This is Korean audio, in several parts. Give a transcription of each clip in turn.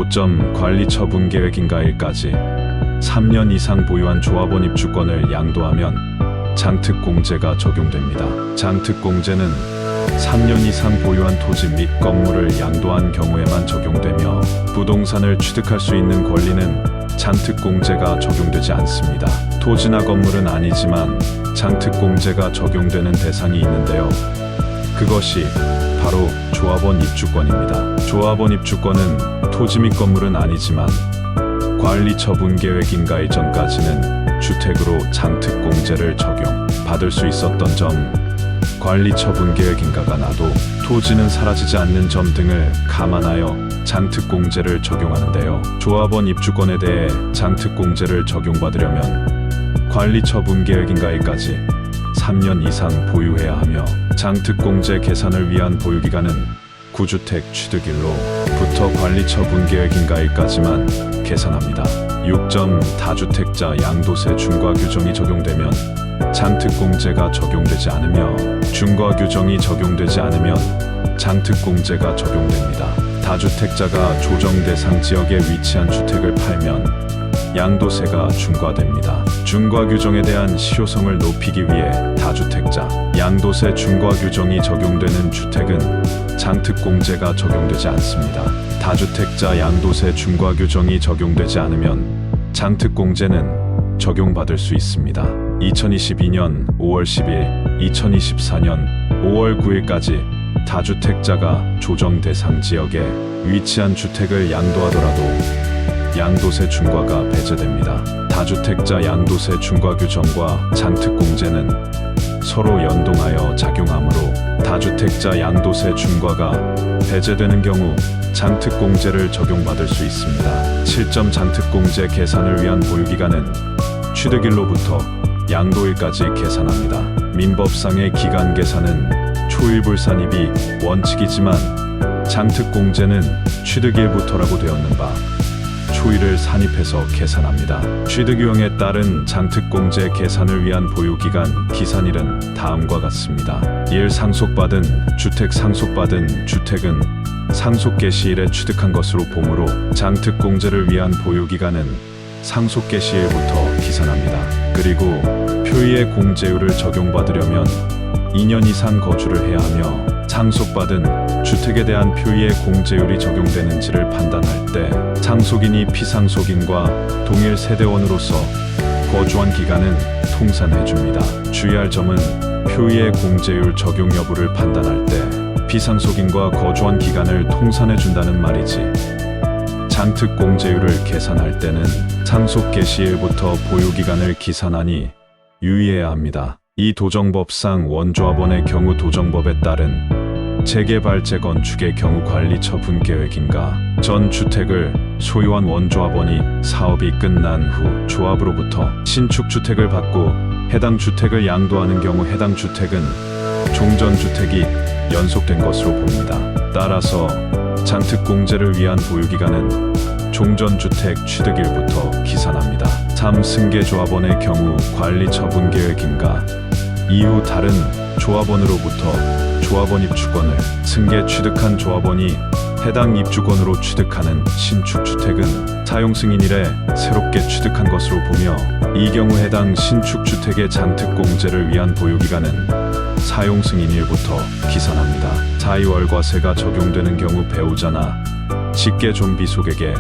5점 관리 처분 계획인가 1까지 3년 이상 보유한 조합원 입주권을 양도하면 장특공제가 적용됩니다. 장특공제는 3년 이상 보유한 토지 및 건물을 양도한 경우에만 적용되며 부동산을 취득할 수 있는 권리는 장특공제가 적용되지 않습니다. 토지나 건물은 아니지만 장특공제가 적용되는 대상이 있는데요. 그것이 바로 조합원 입주권입니다. 조합원 입주권은 토지 및 건물은 아니지만 관리 처분 계획 인가 이전까지는 주택으로 장특공제를 적용받을 수 있었던 점, 관리 처분 계획 인가가 나도 토지는 사라지지 않는 점 등을 감안하여 장특공제를 적용하는데요. 조합원 입주권에 대해 장특공제를 적용받으려면 관리 처분 계획 인가일까지 3년 이상 보유해야 하며 장특공제 계산을 위한 보유기간은 구주택 취득일로부터 관리 처분 계획 인가일까지만 계산합니다. 6점 다주택자 양도세 중과 규정이 적용되면 장특공제가 적용되지 않으며 중과 규정이 적용되지 않으면 장특공제가 적용됩니다. 다주택자가 조정 대상 지역에 위치한 주택을 팔면 양도세가 중과됩니다. 중과 규정에 대한 실효성을 높이기 위해 다주택자 양도세 중과 규정이 적용되는 주택은 장특공제가 적용되지 않습니다. 다주택자 양도세 중과 규정이 적용되지 않으면 장특공제는 적용받을 수 있습니다. 2022년 5월 10일, 2024년 5월 9일까지 다주택자가 조정 대상 지역에 위치한 주택을 양도하더라도 양도세 중과가 배제됩니다. 다주택자 양도세 중과 규정과 장특공제는 서로 연동하여 작용하므로 다주택자 양도세 중과가 배제되는 경우 장특공제를 적용받을 수 있습니다. 7점 장특공제 계산을 위한 보유기간은 취득일로부터 양도일까지 계산합니다. 민법상의 기간 계산은 초일불산입이 원칙이지만 장특공제는 취득일부터라고 되었는 바 초일을 산입해서 계산합니다. 취득 유형에 따른 장특공제 계산을 위한 보유기간 기산일은 다음과 같습니다. 1. 상속받은 주택 상속받은 주택은 상속 개시일에 취득한 것으로 보므로 장특공제를 위한 보유기간은 상속 개시일부터 기산합니다. 그리고 표의의 공제율을 적용받으려면 2년 이상 거주를 해야 하며 상속받은 주택에 대한 표의의 공제율이 적용되는지를 판단할 때 상속인이 피상속인과 동일 세대원으로서 거주한 기간은 통산해줍니다. 주의할 점은 표의의 공제율 적용 여부를 판단할 때 피상속인과 거주한 기간을 통산해준다는 말이지 장특공제율을 계산할 때는 상속 개시일부터 보유기간을 기산하니 유의해야 합니다. 이 도정법상 원조합원의 경우 도정법에 따른 재개발 재건축의 경우 관리 처분 계획인가 전 주택을 소유한 원조합원이 사업이 끝난 후 조합으로부터 신축 주택을 받고 해당 주택을 양도하는 경우 해당 주택은 종전주택이 연속된 것으로 봅니다. 따라서 장특공제를 위한 보유기간은 종전주택 취득일부터 기산합니다. 3. 승계조합원의 경우 관리 처분 계획인가 이후 다른 조합원으로부터 조합원 입주권을 승계 취득한 조합원이 해당 입주권으로 취득하는 신축주택은 사용승인일에 새롭게 취득한 것으로 보며 이 경우 해당 신축주택의 장특공제를 위한 보유기간은 사용승인일부터 기산합니다. 사이월과세가 적용되는 경우 배우자나 직계존비속에게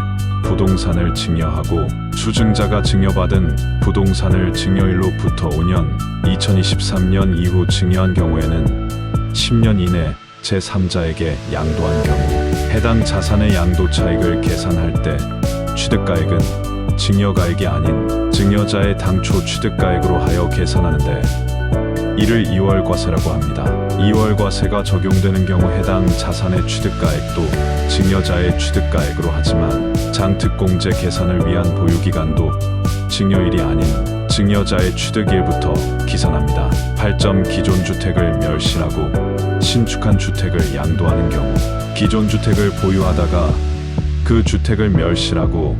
부동산을 증여하고 수증자가 증여받은 부동산을 증여일로부터 5년, 2023년 이후 증여한 경우에는 10년 이내 제3자에게 양도한 경우 해당 자산의 양도 차익을 계산할 때 취득가액은 증여가액이 아닌 증여자의 당초 취득가액으로 하여 계산하는데 이를 이월과세라고 합니다. 이월과세가 적용되는 경우 해당 자산의 취득가액도 증여자의 취득가액으로 하지만 장특공제 계산을 위한 보유기간도 증여일이 아닌 증여자의 취득일부터 기산합니다. 8점 기존 주택을 멸실하고 신축한 주택을 양도하는 경우 기존 주택을 보유하다가 그 주택을 멸실하고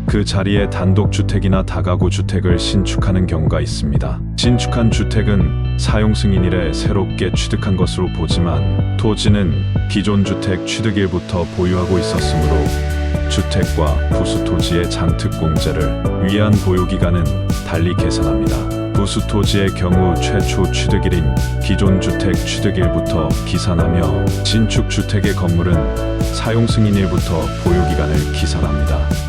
그 자리에 단독주택이나 다가구 주택을 신축하는 경우가 있습니다. 신축한 주택은 사용승인일에 새롭게 취득한 것으로 보지만 토지는 기존 주택 취득일부터 보유하고 있었으므로 신축주택과 부수토지의 장특공제를 위한 보유기간은 달리 계산합니다. 부수토지의 경우 최초 취득일인 기존 주택 취득일부터 기산하며 신축주택의 건물은 사용 승인일부터 보유기간을 기산합니다.